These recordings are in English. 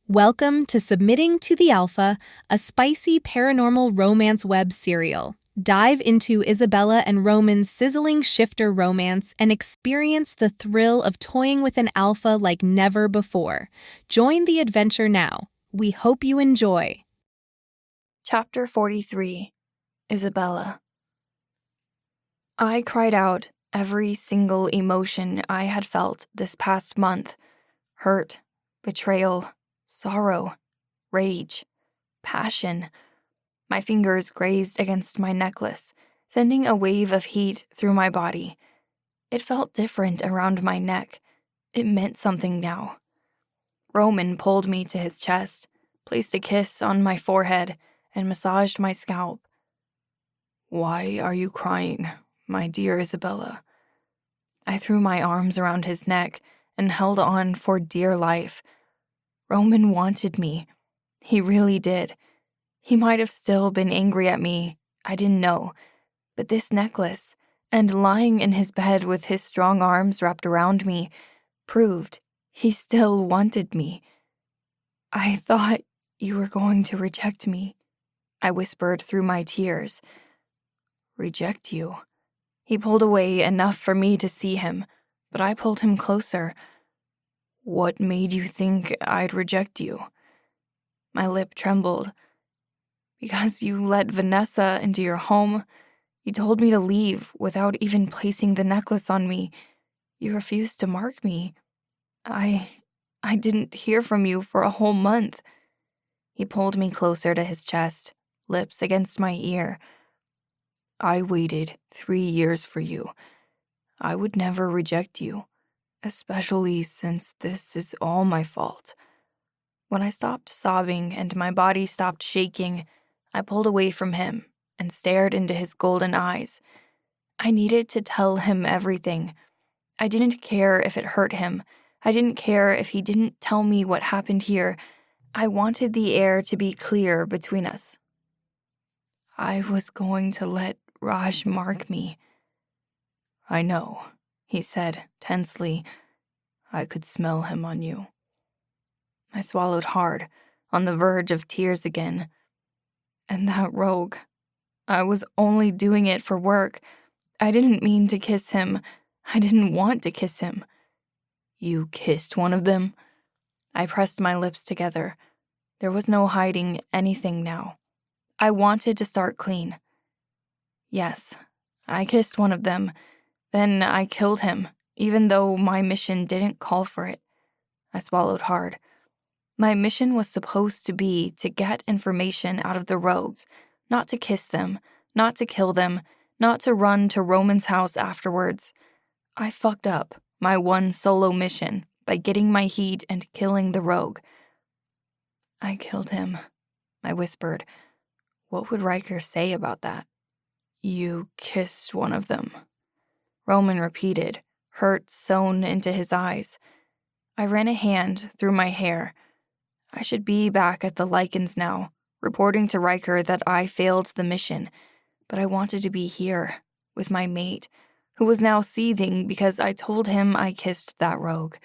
Welcome to Submitting to the Alpha, a spicy paranormal romance web serial. Dive into Isabella and Roman's sizzling shifter romance and experience the thrill of toying with an alpha like never before. Join the adventure now. We hope you enjoy. Chapter 43, Isabella. I cried out every single emotion I had felt this past month. Hurt, betrayal, sorrow, rage, passion. My fingers grazed against my necklace, sending a wave of heat through my body. It felt different around my neck. It meant something now. Roman pulled me to his chest, placed a kiss on my forehead, and massaged my scalp. "Why are you crying, my dear Isabella?" I threw my arms around his neck and held on for dear life. Roman wanted me. He really did. He might have still been angry at me. I didn't know. But this necklace, and lying in his bed with his strong arms wrapped around me, proved he still wanted me. "I thought you were going to reject me," I whispered through my tears. "Reject you?" He pulled away enough for me to see him, but I pulled him closer. "What made you think I'd reject you?" My lip trembled. "Because you let Vanessa into your home. You told me to leave without even placing the necklace on me. You refused to mark me. I didn't hear from you for a whole month." He pulled me closer to his chest, lips against my ear. "I waited 3 years for you. I would never reject you, especially since this is all my fault." When I stopped sobbing and my body stopped shaking, I pulled away from him and stared into his golden eyes. I needed to tell him everything. I didn't care if it hurt him. I didn't care if he didn't tell me what happened here. I wanted the air to be clear between us. "I was going to let Raj mark me." "I know," he said tensely. "I could smell him on you." I swallowed hard, on the verge of tears again. And that rogue. I was only doing it for work. I didn't mean to kiss him. I didn't want to kiss him. "You kissed one of them?" I pressed my lips together. There was no hiding anything now. I wanted to start clean. "Yes, I kissed one of them. Then I killed him, even though my mission didn't call for it." I swallowed hard. My mission was supposed to be to get information out of the rogues, not to kiss them, not to kill them, not to run to Roman's house afterwards. I fucked up my one solo mission by getting my heat and killing the rogue. "I killed him," I whispered. What would Riker say about that? "You kissed one of them," Roman repeated, hurt sewn into his eyes. I ran a hand through my hair. I should be back at the Lycans now, reporting to Riker that I failed the mission, but I wanted to be here, with my mate, who was now seething because I told him I kissed that rogue.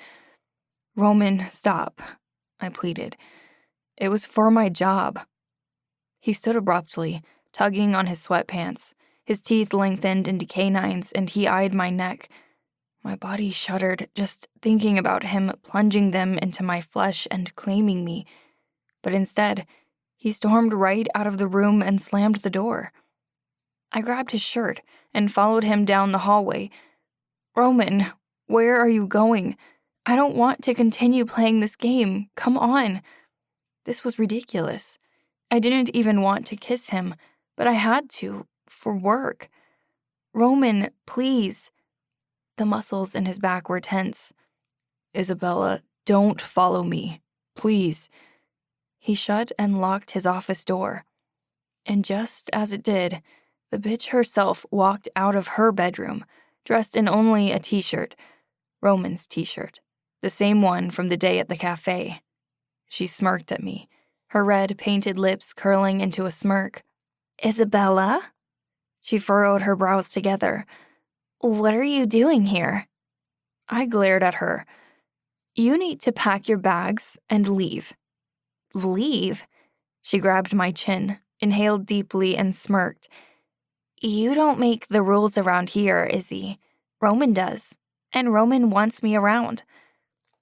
"Roman, stop," I pleaded. "It was for my job." He stood abruptly, tugging on his sweatpants. His teeth lengthened into canines, and he eyed my neck. My body shuddered just thinking about him plunging them into my flesh and claiming me. But instead, he stormed right out of the room and slammed the door. I grabbed his shirt and followed him down the hallway. "Roman, where are you going? I don't want to continue playing this game. Come on." This was ridiculous. I didn't even want to kiss him, but I had to, for work. "Roman, please." The muscles in his back were tense. "Isabella, don't follow me. Please." He shut and locked his office door. And just as it did, the bitch herself walked out of her bedroom, dressed in only a t-shirt, Roman's t-shirt, the same one from the day at the cafe. She smirked at me, her red painted lips curling into a smirk. "Isabella?" She furrowed her brows together. "What are you doing here?" I glared at her. "You need to pack your bags and leave." Leave? She grabbed my chin, inhaled deeply, and smirked. You don't make the rules around here, Izzy. Roman does. And Roman wants me around.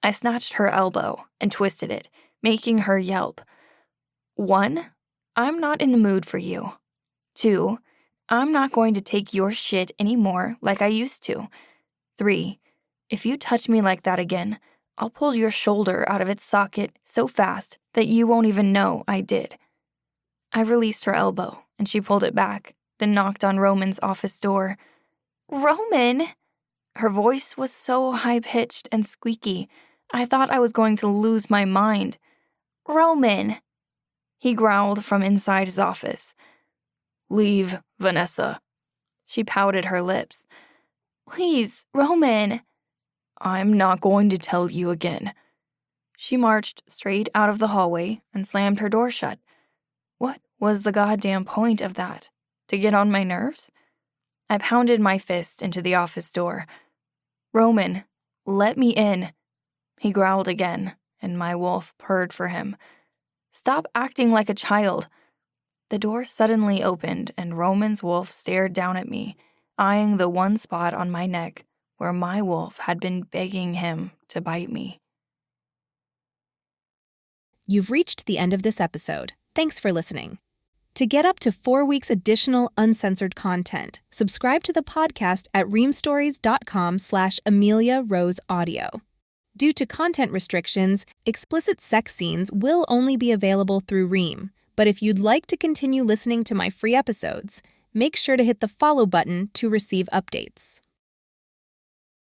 I snatched her elbow and twisted it, making her yelp. 1, I'm not in the mood for you. 2, I'm not going to take your shit anymore like I used to. 3, if you touch me like that again, I'll pull your shoulder out of its socket so fast that you won't even know I did. I released her elbow, and she pulled it back, then knocked on Roman's office door. Roman! Her voice was so high-pitched and squeaky, I thought I was going to lose my mind. Roman! He growled from inside his office. Leave, Vanessa. She pouted her lips. Please, Roman. I'm not going to tell you again. She marched straight out of the hallway and slammed her door shut. What was the goddamn point of that? To get on my nerves? I pounded my fist into the office door. Roman, let me in. He growled again, and my wolf purred for him. Stop acting like a child. The door suddenly opened, and Roman's wolf stared down at me, eyeing the one spot on my neck where my wolf had been begging him to bite me. You've reached the end of this episode. Thanks for listening. To get up to 4 weeks additional uncensored content, subscribe to the podcast at reamstories.com/AmeliaRoseAudio. Due to content restrictions, explicit sex scenes will only be available through Ream. But if you'd like to continue listening to my free episodes, make sure to hit the follow button to receive updates.